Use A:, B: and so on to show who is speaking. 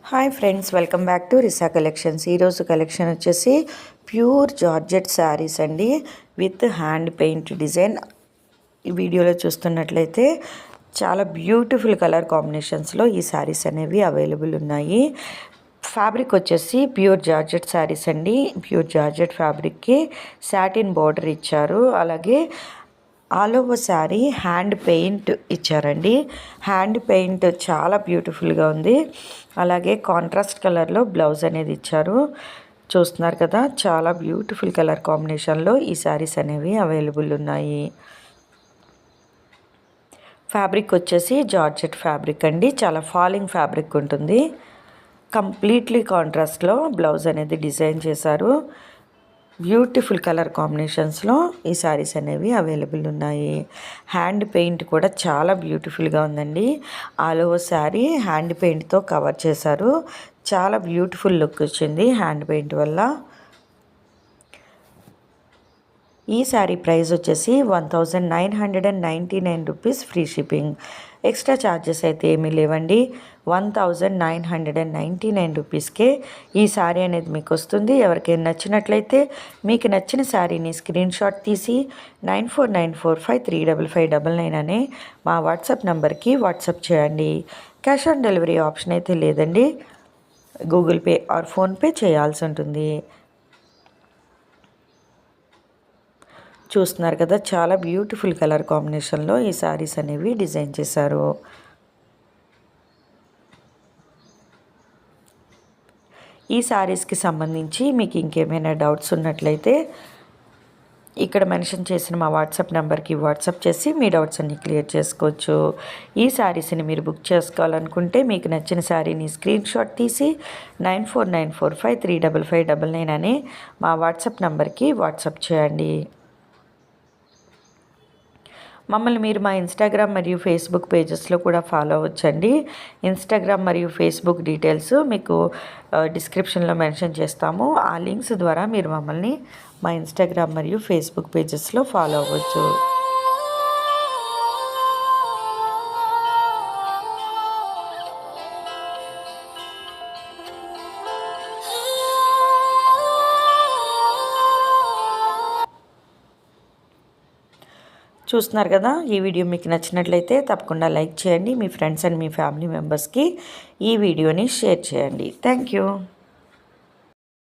A: Hi friends, welcome back to Risa collections. ఈరోజు collection వచ్చేసి pure georgette saris అండి, విత్ హ్యాండ్ పెయింట్ డిజైన్. ఈ వీడియోలో చూస్తున్నట్లయితే చాలా బ్యూటిఫుల్ కలర్ కాంబినేషన్స్లో ఈ శారీస్ అనేవి అవైలబుల్ ఉన్నాయి. ఫ్యాబ్రిక్ వచ్చేసి ప్యూర్ జార్జెట్ శారీస్ అండి. ప్యూర్ జార్జెట్ ఫ్యాబ్రిక్కి సాటిన్ బార్డర్ ఇచ్చారు. అలాగే all over sari hand paint ఇచ్చారండి. హ్యాండ్ పెయింట్ చాలా బ్యూటిఫుల్గా ఉంది. అలాగే కాంట్రాస్ట్ కలర్లో బ్లౌజ్ అనేది ఇచ్చారు. చూస్తున్నారు కదా, చాలా బ్యూటిఫుల్ కలర్ కాంబినేషన్లో ఈ శారీస్ అనేవి అవైలబుల్ ఉన్నాయి. ఫ్యాబ్రిక్ వచ్చేసి జార్జెట్ ఫ్యాబ్రిక్ అండి, చాలా ఫాలింగ్ ఫ్యాబ్రిక్ ఉంటుంది. కంప్లీట్లీ కాంట్రాస్ట్లో బ్లౌజ్ అనేది డిజైన్ చేశారు. బ్యూటిఫుల్ కలర్ కాంబినేషన్స్లో ఈ శారీస్ అనేవి అవైలబుల్ ఉన్నాయి. హ్యాండ్ పెయింట్ కూడా చాలా బ్యూటిఫుల్గా ఉందండి. ఆల్ ఓవర్ శారీ హ్యాండ్ పెయింట్తో కవర్ చేశారు. చాలా బ్యూటిఫుల్ లుక్ వచ్చింది హ్యాండ్ పెయింట్ వల్ల. ఈ శారీ ప్రైస్ వచ్చేసి 1999 rupees, free shipping. Extra charges అయితే ఏమీ లేవండి. 1999 రూపీస్కే ఈ శారీ అనేది మీకు వస్తుంది. ఎవరికైనా నచ్చినట్లయితే మీకు నచ్చిన శారీని స్క్రీన్ షాట్ తీసి 9494535599 అనే మా వాట్సాప్ నెంబర్కి వాట్సాప్ చేయండి. క్యాష్ ఆన్ డెలివరీ ఆప్షన్ అయితే లేదండి, గూగుల్ పే ఆర్ ఫోన్పే చేయాల్సి ఉంటుంది. చూస్తున్నారు కదా, చాలా బ్యూటిఫుల్ కలర్ కాంబినేషన్లో ఈ శారీస్ అనేవి డిజైన్ చేశారు. ఈ శారీస్కి సంబంధించి మీకు ఇంకేమైనా డౌట్స్ ఉన్నట్లయితే ఇక్కడ మెన్షన్ చేసిన మా వాట్సాప్ నెంబర్కి వాట్సాప్ చేసి మీ డౌట్స్ అన్ని క్లియర్ చేసుకోవచ్చు. ఈ శారీస్ని మీరు బుక్ చేసుకోవాలనుకుంటే మీకు నచ్చిన శారీని స్క్రీన్ షాట్ తీసి 9494535599 అనే మా వాట్సాప్ నెంబర్కి వాట్సాప్ చేయండి. మమ్మల్ని మీరు మా ఇన్స్టాగ్రామ్ మరియు ఫేస్బుక్ పేజెస్లో కూడా ఫాలో అవ్వచ్చండి. ఇన్స్టాగ్రామ్ మరియు ఫేస్బుక్ డీటెయిల్స్ మీకు డిస్క్రిప్షన్లో మెన్షన్ చేస్తాము. ఆ లింక్స్ ద్వారా మీరు మమ్మల్ని మా ఇన్స్టాగ్రామ్ మరియు ఫేస్బుక్ పేజెస్లో ఫాలో అవ్వచ్చు. చూస్తున్నారు కదా, ఈ వీడియో మీకు నచ్చినట్లయితే తప్పకుండా లైక్ చేయండి. మీ ఫ్రెండ్స్ అండ్ మీ ఫ్యామిలీ మెంబర్స్కి ఈ వీడియోని షేర్ చేయండి. Thank you.